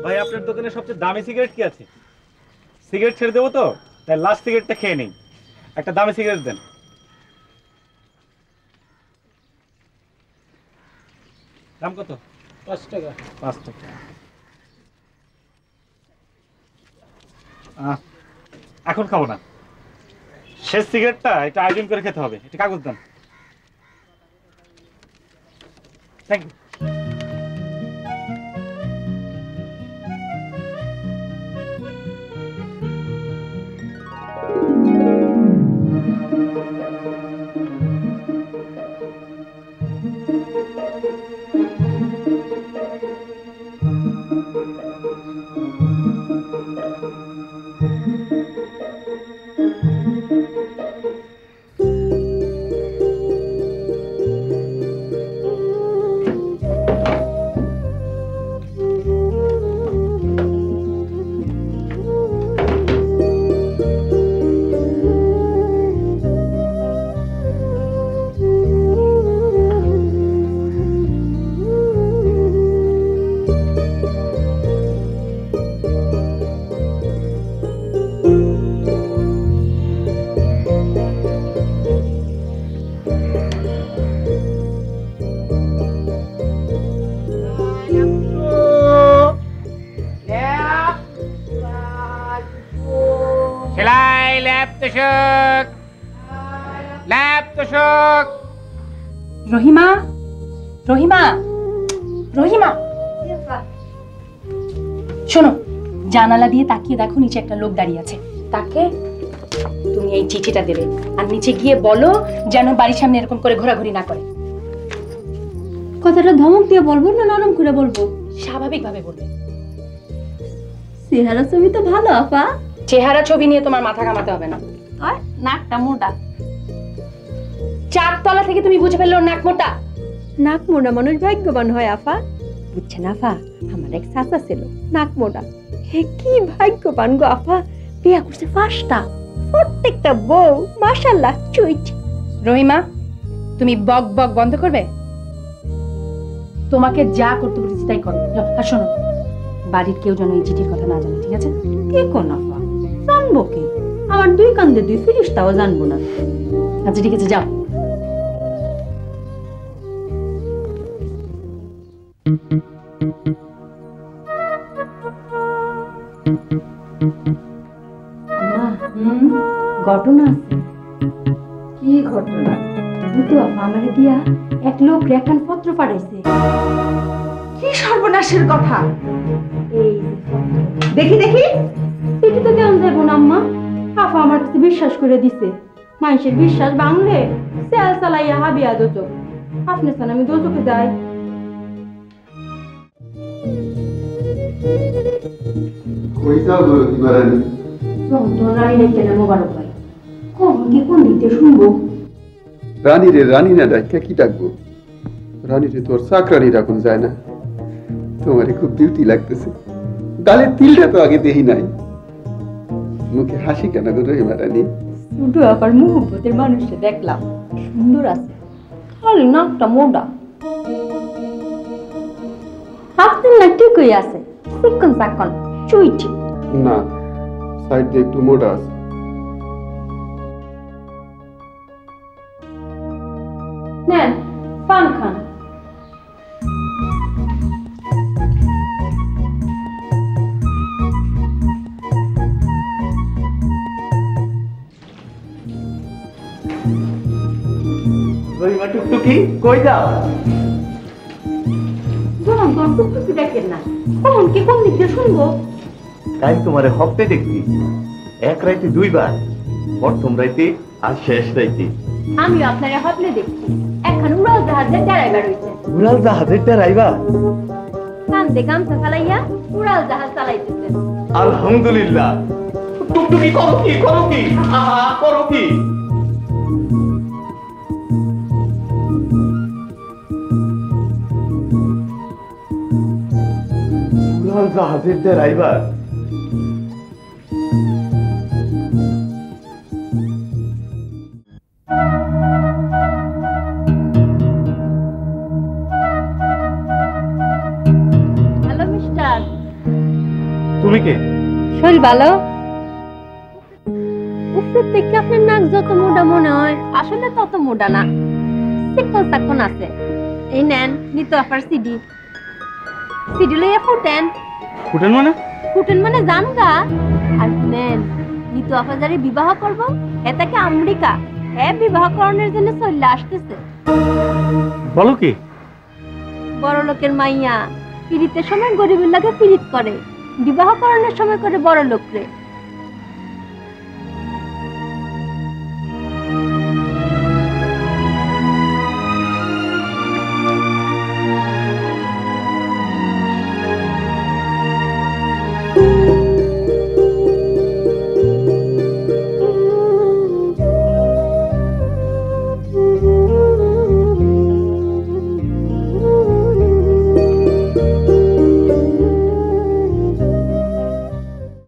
ভাই আপনার দোকানে সবচেয়ে দামি সিগারেট কি আছে? সিগারেট ছেড়ে দেবো তো, তাই লাস্ট সিগারেটটা খেয়ে নেই। একটা দামি সিগারেট দেন। দাম কত? 5 টাকা। 5 টাকা। এখন খাবো না, শেষ সিগারেটটা এটা আয়োজন করে খেতে হবে। এটা কাগজ দেন। Thank you. রহিমা, রহিমা, রহিমা, শোনো, জানালা দিয়ে তাকিয়ে দেখো, নিচে একটা লোক দাঁড়িয়ে আছে। তাকে তুমি এই চিঠিটা দেবে, আর নিচে গিয়ে বলো যেন বাড়ির সামনে এরকম করে ঘোরাঘুরি না করে। কথাটা ধমক দিয়ে বলবো না নরম করে বলবো? স্বাভাবিক ভাবে বলবে। চেহারা ছবি তো ভালো আপা। চেহারা ছবি নিয়ে তোমার মাথা ঘামাতে হবে না। আর নাকটা মোটা। চারতলা থেকে তুমি বুঝে ফেললো নাক মোটা? নাক মোটা মানুষ ভাগ্যবান হয় আফা। বুঝছেন আফা, আমার এক চাচা ছিল নাক মোটা। হে কি ভাগ্যবান গো আফা, বিয়া করছে 5টা, প্রত্যেকটা বউ মাশাআল্লাহ চুইট। রহিমা, তুমি বক বক বন্ধ করবে? তোমাকে যা করতে বলেছি তাই করো। আর শোনো, বাড়ির কেউ যেন এই চিঠির কথা না জানে, ঠিক আছে? কে কোন আফা? জানবো কি? আমার 2 কান্দে 2 ফিরিস্তাও জানবো না। আচ্ছা ঠিক আছে, যাও। ঘটনা আছে। কি ঘটনা? বুঝতো আপা, আমারে দিয়া এক লোক রেখান পত্র পাঠাইছে। কি সর্বনাশের কথা! এই দেখি দেখি, চিঠি তো দেওয়া যাইব না আম্মা। আপা আমার কাছে বিশ্বাস করে দিছে। মানুষের বিশ্বাস ভাঙলে সেল চালাইয়া হাবিয়া দোচ। আপনি চান আমি দোচকে যাই? কই যাও গো দিবারানি? রানী নাই কেন মোবারক ভাই, কখন কি কোন দিতে শুনবো? রানী রে রানী না ডাক্কা কি ডাকবো? রানী রে তোর চাকরানি রাখুন যায় না। তোমারে খুব বিউটি লাগতেছে। গালের তিলটা তো আগে দেখি নাই। মুখে হাসি কেন গো রহিমা রানী? শুধু আবার মুহব্বতের মানুষকে দেখলাম, সুন্দর আছে, খালি নাকটা মোটা। আপনার না ঠিকই আছে, চিকন চাকন চুইট। না, সাইড দিয়ে একটু মোটা আছে। নেন পান খান। রহিমা টুকটুকি, কই যাও? যখন তোর টুকটুকি দেখেন না, কখন কি কোন দিকে শুনবো? তাই তোমারে হপ্তে দেখছি, এক রাইতে 2 বার, প্রথম রাইতে আর শেষ রাইতে। আমি আপনারা হপলে দেখছি, এখন উড়াল জাহাজের ড্রাইভার হইছে। উড়াল জাহাজের ড্রাইভার? কান্দে গামছা চালাইয়া উড়াল জাহাজ চালাইতেছেন। আলহামদুলিল্লাহ। টুকটুকি করো কি, করো কি, আহা করো কি? উড়াল জাহাজের ড্রাইভার? হ্যালো মিস্টার, তুমি কে? শরীর ভালো? উপরের থেকে আপনার নাক যত মোটা মনে হয় আসলে তত মোটা না, চিকন চাকন আছে। এই নেন নিতু আপার সিডি, সিডি লইয়া ফুটেন। ফুটেন মানে? ফুটেন মানে জানগা। আর নেন নিতু আপা যারে বিবাহ করব এটাকে আমেরিকা বিবাহ করানোর জন্য চলে আসতেছে। বলো কি? বড় লোকের মাইয়া পীড়িতের সময় গরিবের লাগে পীড়িত করে, বিবাহ করানোর সময় করে বড় লোকরে।